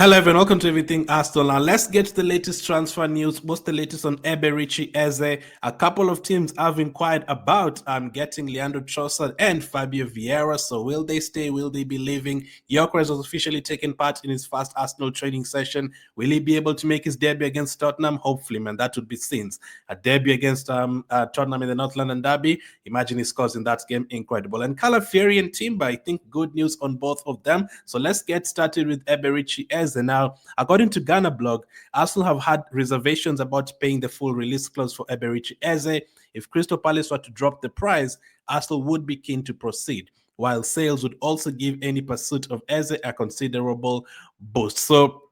Hello everyone, welcome to Everything Arsenal. Now let's get to the latest transfer news. What's the latest on Eberechi Eze? A couple of teams have inquired about getting Leandro Trossard and Fabio Vieira. So will they stay? Will they be leaving? Gyökeres has officially taken part in his first Arsenal training session. Will he be able to make his debut against Tottenham? Hopefully, man, that would be scenes. A debut against Tottenham in the North London derby. Imagine his scores in that game, incredible. And Calafiori and Timber, I think good news on both of them. So let's get started with Eberechi Eze. Now, according to Ghana blog, Arsenal have had reservations about paying the full release clause for Eberechi Eze. If Crystal Palace were to drop the price, Arsenal would be keen to proceed, while sales would also give any pursuit of Eze a considerable boost. So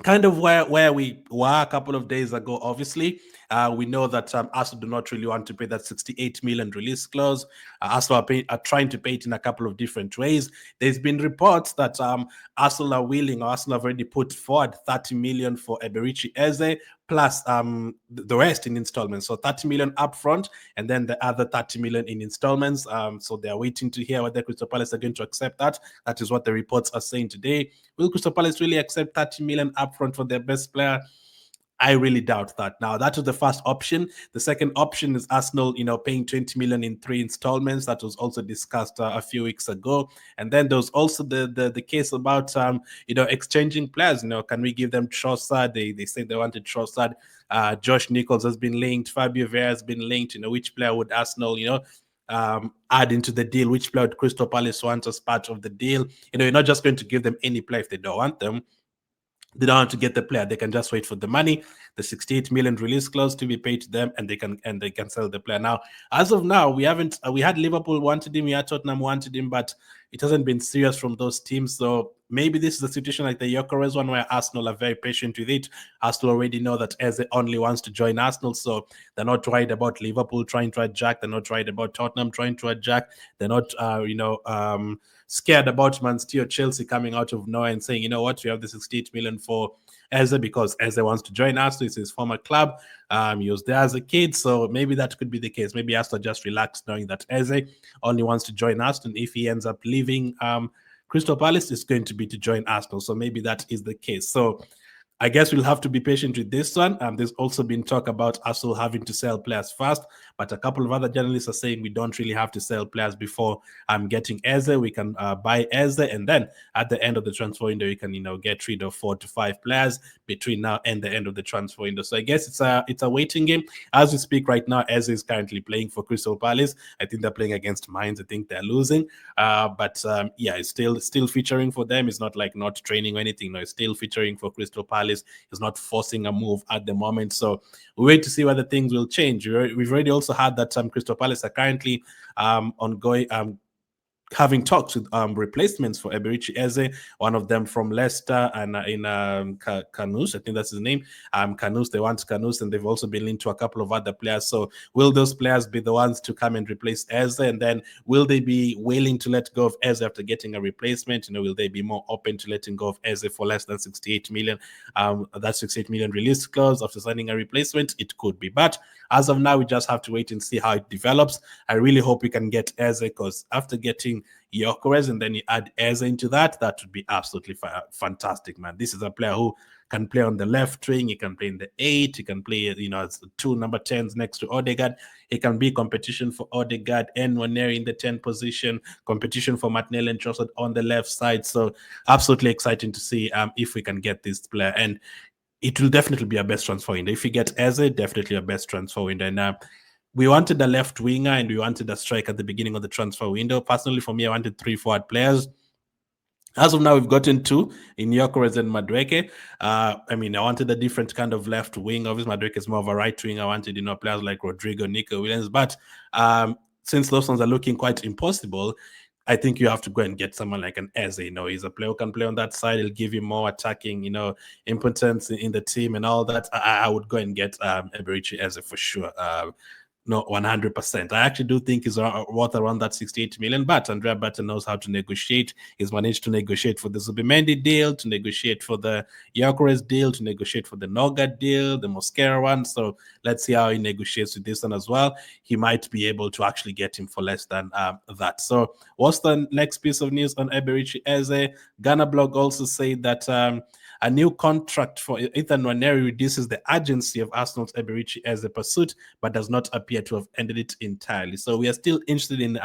kind of where we were a couple of days ago. Obviously, we know that Arsenal do not really want to pay that 68 million release clause. Arsenal are trying to pay it in a couple of different ways. There's been reports that Arsenal are willing, or Arsenal have already put forward 30 million for Eberechi Eze, plus the rest in installments. So 30 million upfront, and then the other 30 million in installments. So they're waiting to hear whether Crystal Palace are going to accept that. That is what the reports are saying today. Will Crystal Palace really accept 30 million upfront for their best player? I really doubt that. Now, that was the first option. The second option is Arsenal, paying 20 million in 3 installments. That was also discussed a few weeks ago. And then there was also the case about, exchanging players. Can we give them Trossard? They say they wanted Trossard. Josh Nichols has been linked. Fabio Vieira has been linked. Which player would Arsenal, add into the deal? Which player would Crystal Palace want as part of the deal? You're not just going to give them any player if they don't want them. They don't have to get the player. They can just wait for the money, the 68 million release clause to be paid to them, and they can sell the player. Now, as of now, we had Liverpool wanted him, we had Tottenham wanted him, but it hasn't been serious from those teams. So maybe this is a situation like the Gyökeres one where Arsenal are very patient with it. Arsenal already know that Eze only wants to join Arsenal, so they're not worried about Liverpool trying to jack. They're not worried about Tottenham trying to jack. They're not, scared about Man City or Chelsea coming out of nowhere and saying, you know what, we have the 68 million for Eze because Eze wants to join us. So it's his former club. He was there as a kid, so maybe that could be the case. Maybe Arsenal just relaxed knowing that Eze only wants to join us, and if he ends up leaving Crystal Palace, it's going to be to join Arsenal. So maybe that is the case. So I guess we'll have to be patient with this one. There's also been talk about Arsenal having to sell players first, but a couple of other journalists are saying we don't really have to sell players before getting Eze. We can buy Eze, and then at the end of the transfer window, you can get rid of 4 to 5 players between now and the end of the transfer window. So I guess it's a waiting game. As we speak right now, Eze is currently playing for Crystal Palace. I think they're playing against Mainz. I think they're losing, but it's still featuring for them. It's not like not training or anything. No, it's still featuring for Crystal Palace. Is not forcing a move at the moment. So we wait to see whether things will change. We've already also had that Crystal Palace are currently ongoing, having talks with replacements for Eberechi Eze, one of them from Leicester and in Canus, I think that's his name. Canus, they want Canus, and they've also been linked to a couple of other players. So will those players be the ones to come and replace Eze? And then will they be willing to let go of Eze after getting a replacement? Will they be more open to letting go of Eze for less than 68 million? That 68 million release clause after signing a replacement, it could be. But as of now, we just have to wait and see how it develops. I really hope we can get Eze, because after getting Gyökeres and then you add Eze into that would be absolutely fantastic, man. This is a player who can play on the left wing. He can play in the 8. He can play, as 2 number 10s next to Odegaard. He can be competition for Odegaard and Nwaneri in the 10 position, competition for Martinelli and Trossard on the left side. So absolutely exciting to see if we can get this player. And it will definitely be a best transfer window. If you get Eze, definitely a best transfer window. And we wanted a left winger and we wanted a striker at the beginning of the transfer window. Personally, for me, I wanted 3 forward players. As of now, we've gotten 2 in Gyökeres and Madueke. I wanted a different kind of left wing. Obviously, Madueke is more of a right wing. I wanted, players like Rodrigo, Nico Williams. But since those ones are looking quite impossible, I think you have to go and get someone like an Eze. He's a player who can play on that side. He'll give you more attacking, impotence in the team and all that. I would go and get Eberechi Eze for sure. No, 100%. I actually do think he's worth around that 68 million, but Andrea Berta knows how to negotiate. He's managed to negotiate for the Zubimendi deal, to negotiate for the Gyökeres deal, to negotiate for the Noga deal, the Mosquera one. So let's see how he negotiates with this one as well. He might be able to actually get him for less than that. So what's the next piece of news on Eberechi Eze? Ghana blog also said that a new contract for Ethan Nwaneri reduces the urgency of Arsenal's Eberechi Eze pursuit, but does not appear to have ended it entirely. So we are still interested in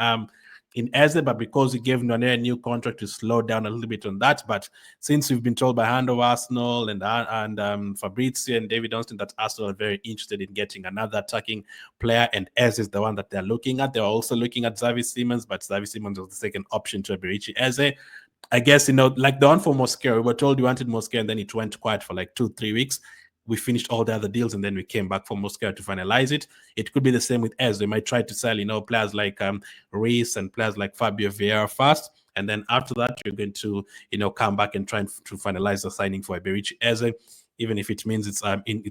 Eze, but because he gave Nwaneri a new contract, to slow down a little bit on that. But since we've been told by Hand of Arsenal and Fabrizio and David Dunstan that Arsenal are very interested in getting another attacking player, and Eze is the one that they're looking at. They're also looking at Xavi Simons, but Xavi Simons was the second option to Eberechi Eze. I guess, like the one for Mosquera, we were told we wanted Mosquera, and then it went quiet for like 2-3 weeks. We finished all the other deals, and then we came back for Mosquera to finalize it. It could be the same with Ez. They might try to sell, players like Reese and players like Fabio Vieira first, and then after that, you're going to, come back and try to finalize the signing for Eberechi Eze. Even if it means it's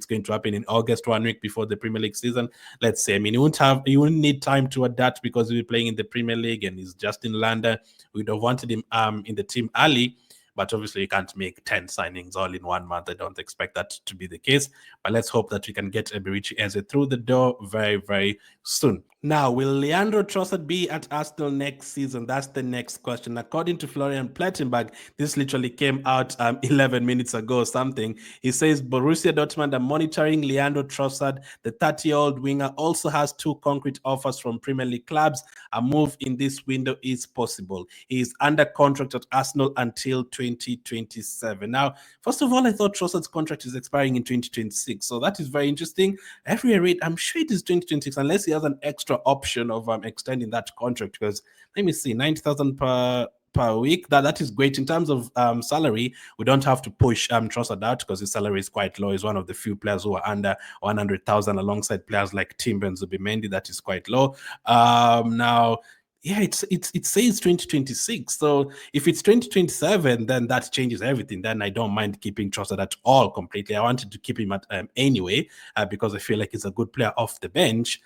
going to happen in August, 1 week before the Premier League season. Let's say, you wouldn't need time to adapt because he'll be playing in the Premier League and he's just in London. We'd have wanted him in the team early, but obviously you can't make 10 signings all in 1 month. I don't expect that to be the case, but let's hope that we can get Eberechi Eze through the door very, very soon. Now, will Leandro Trossard be at Arsenal next season? That's the next question. According to Florian Plettenberg, this literally came out 11 minutes ago or something. He says Borussia Dortmund are monitoring Leandro Trossard. The 30-year-old winger also has 2 concrete offers from Premier League clubs. A move in this window is possible. He is under contract at Arsenal until 2027. Now, first of all, I thought Trossard's contract is expiring in 2026, so that is very interesting. Every rate, I'm sure it is 2026, unless he has an extra option of extending that contract, because let me see, 90,000 per week. That is great in terms of salary. We don't have to push Trossard out because his salary is quite low. He's one of the few players who are under 100,000 alongside players like Timber and Zubimendi. That is quite low. Now, yeah, it says 2026. So if it's 2027, then that changes everything. Then I don't mind keeping Trossard at all completely. I wanted to keep him at anyway because I feel like he's a good player off the bench.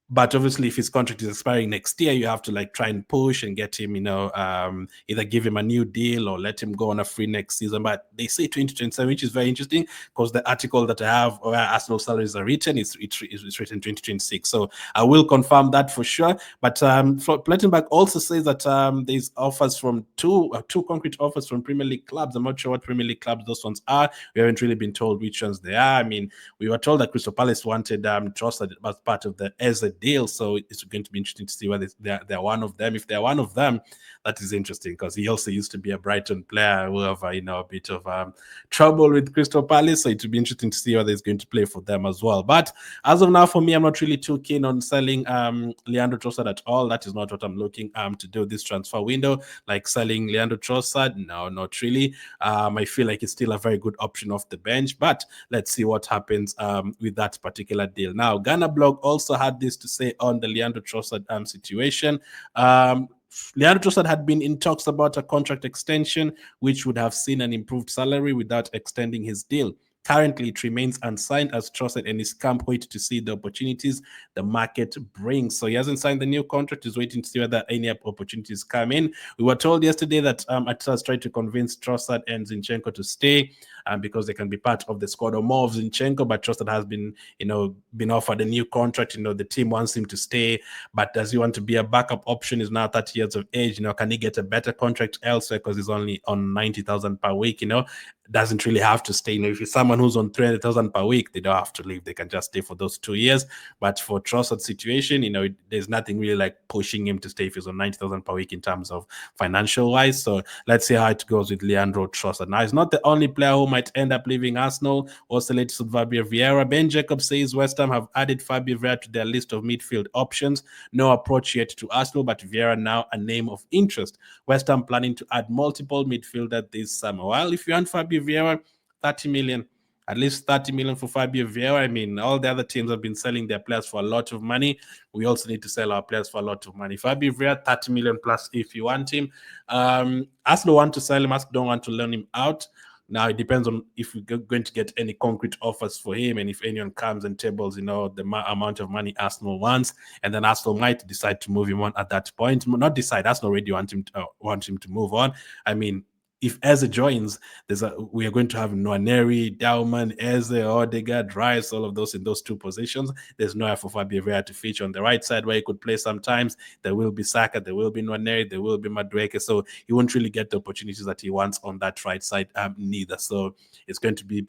But obviously, if his contract is expiring next year, you have to try and push and get him, either give him a new deal or let him go on a free next season. But they say 2027, which is very interesting because the article that I have where Arsenal salaries are written, it's written 2026. So I will confirm that for sure. But Plettenberg also says that there's offers from two concrete offers from Premier League clubs. I'm not sure what Premier League clubs those ones are. We haven't really been told which ones they are. I mean, we were told that Crystal Palace wanted Trossard as part of the Eze deal, so it's going to be interesting to see whether they're one of them. If they're one of them, that is interesting because he also used to be a Brighton player who have a bit of trouble with Crystal Palace, so it would be interesting to see whether he's going to play for them as well. But as of now, for me, I'm not really too keen on selling Leandro Trossard at all. That is not what I'm looking to do this transfer window, like selling Leandro Trossard. No, not really. I feel like it's still a very good option off the bench, but let's see what happens with that particular deal. Now, Ghana blog also had this to say on the Leandro Trossard situation. Leandro Trossard had been in talks about a contract extension, which would have seen an improved salary without extending his deal. Currently, it remains unsigned as Trossard and his camp wait to see the opportunities the market brings. So he hasn't signed the new contract. He's waiting to see whether any opportunities come in. We were told yesterday that Atas tried to convince Trossard and Zinchenko to stay because they can be part of the squad or more of Zinchenko, but Trossard has been offered a new contract. The team wants him to stay, but does he want to be a backup option? He's now 30 years of age. Can he get a better contract elsewhere because he's only on 90,000 per week? Doesn't really have to stay. If you're someone who's on 300,000 per week, they don't have to leave. They can just stay for those 2 years. But for Trossard's situation, there's nothing really like pushing him to stay if he's on 90,000 per week in terms of financial wise. So let's see how it goes with Leandro Trossard. Now, he's not the only player who might end up leaving Arsenal. Also latest with Fabio Vieira. Ben Jacobs says West Ham have added Fabio Vieira to their list of midfield options. No approach yet to Arsenal, but Vieira now a name of interest. West Ham planning to add multiple midfielders this summer. Well, if you want Fabio Vieira, 30 million. At least 30 million for Fabio Vieira. I mean, all the other teams have been selling their players for a lot of money. We also need to sell our players for a lot of money. Fabio Vieira, 30 million plus if you want him. Arsenal want to sell him. Arsenal don't want to loan him out. Now it depends on if we're going to get any concrete offers for him, and if anyone comes and tables, the amount of money Arsenal wants, and then Arsenal might decide to move him on at that point. Not decide. Arsenal already want him to move on. I mean, if Eze joins, we are going to have Nwaneri, Dauman, Eze, Odegaard, Rice, all of those in those two positions. There's nowhere for Fabio Vieira to feature on the right side where he could play sometimes. There will be Saka, there will be Nwaneri, there will be Madueke. So he won't really get the opportunities that he wants on that right side neither. So it's going to be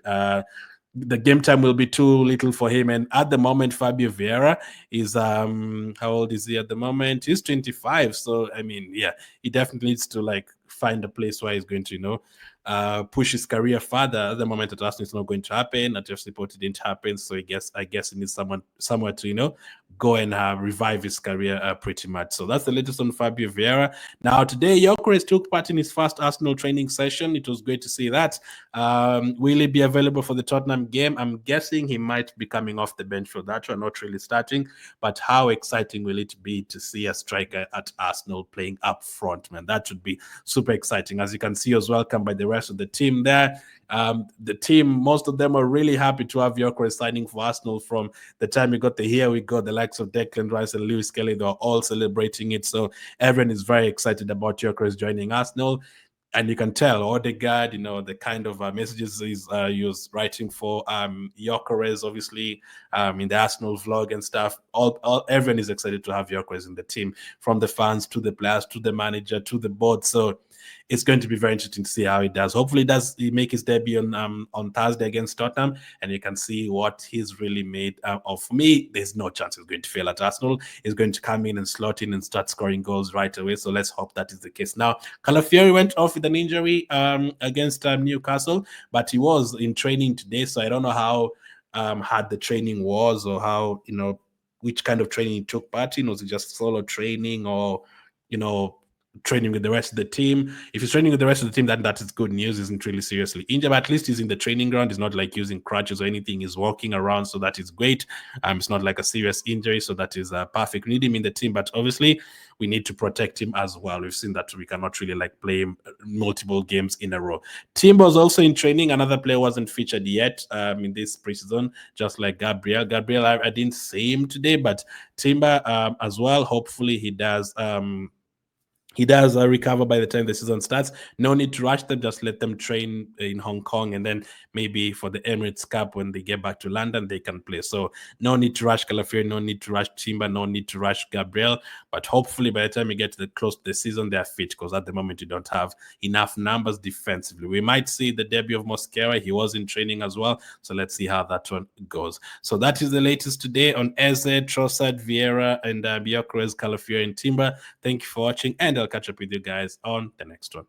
the game time will be too little for him. And at the moment, Fabio Vieira is how old is he at the moment? He's 25. So I mean, yeah, he definitely needs to find a place where he's going to, push his career further. At the moment at Arsenal, it's not going to happen. At FC Porto, it didn't happen. So I guess he needs somewhere to, go and revive his career pretty much. So that's the latest on Fabio Vieira. Now, today, Gyökeres took part in his first Arsenal training session. It was great to see that. Will he be available for the Tottenham game? I'm guessing he might be coming off the bench for that one, not really starting. But how exciting will it be to see a striker at Arsenal playing up front, man? That would be super exciting. As you can see, he was welcomed by the rest of the team there. The team, most of them are really happy to have Gyökeres signing for Arsenal. From the time we got the Here We Go, the likes of Declan Rice and Lewis Kelly, they're all celebrating it. So everyone is very excited about Gyökeres joining Arsenal. And you can tell Odegaard, the kind of messages he was writing for Gyökeres, obviously, in the Arsenal vlog and stuff. Everyone is excited to have Gyökeres in the team, from the fans to the players to the manager to the board. So it's going to be very interesting to see how he does. Hopefully, he make his debut on Thursday against Tottenham, and you can see what he's really made of. For me, there's no chance he's going to fail at Arsenal. He's going to come in and slot in and start scoring goals right away. So let's hope that is the case. Now, Calafiori went off with an injury against Newcastle, but he was in training today. So I don't know how hard the training was, or how, which kind of training he took part in. Was it just solo training, or, training with the rest of the team? If he's training with the rest of the team, then that is good news. Isn't really seriously injured, but at least he's in the training ground. He's not using crutches or anything. He's walking around, so that is great. It's not like a serious injury, so that is perfect. We need him in the team, but obviously we need to protect him as well. We've seen that we cannot really play him multiple games in a row. Timber's also in training. Another player wasn't featured yet in this preseason, just like Gabriel. I didn't see him today, but Timber as well. Hopefully he does. He does recover by the time the season starts. No need to rush them. Just let them train in Hong Kong, and then maybe for the Emirates Cup, when they get back to London, they can play. So no need to rush Calafiori, no need to rush Timber, no need to rush Gabriel. But hopefully by the time we get to close to the season, they're fit, because at the moment you don't have enough numbers defensively. We might see the debut of Mosquera. He was in training as well. So let's see how that one goes. So that is the latest today on Eze, Trossard, Vieira, and Gyökeres, Calafiori, and Timber. Thank you for watching, and I'll catch up with you guys on the next one.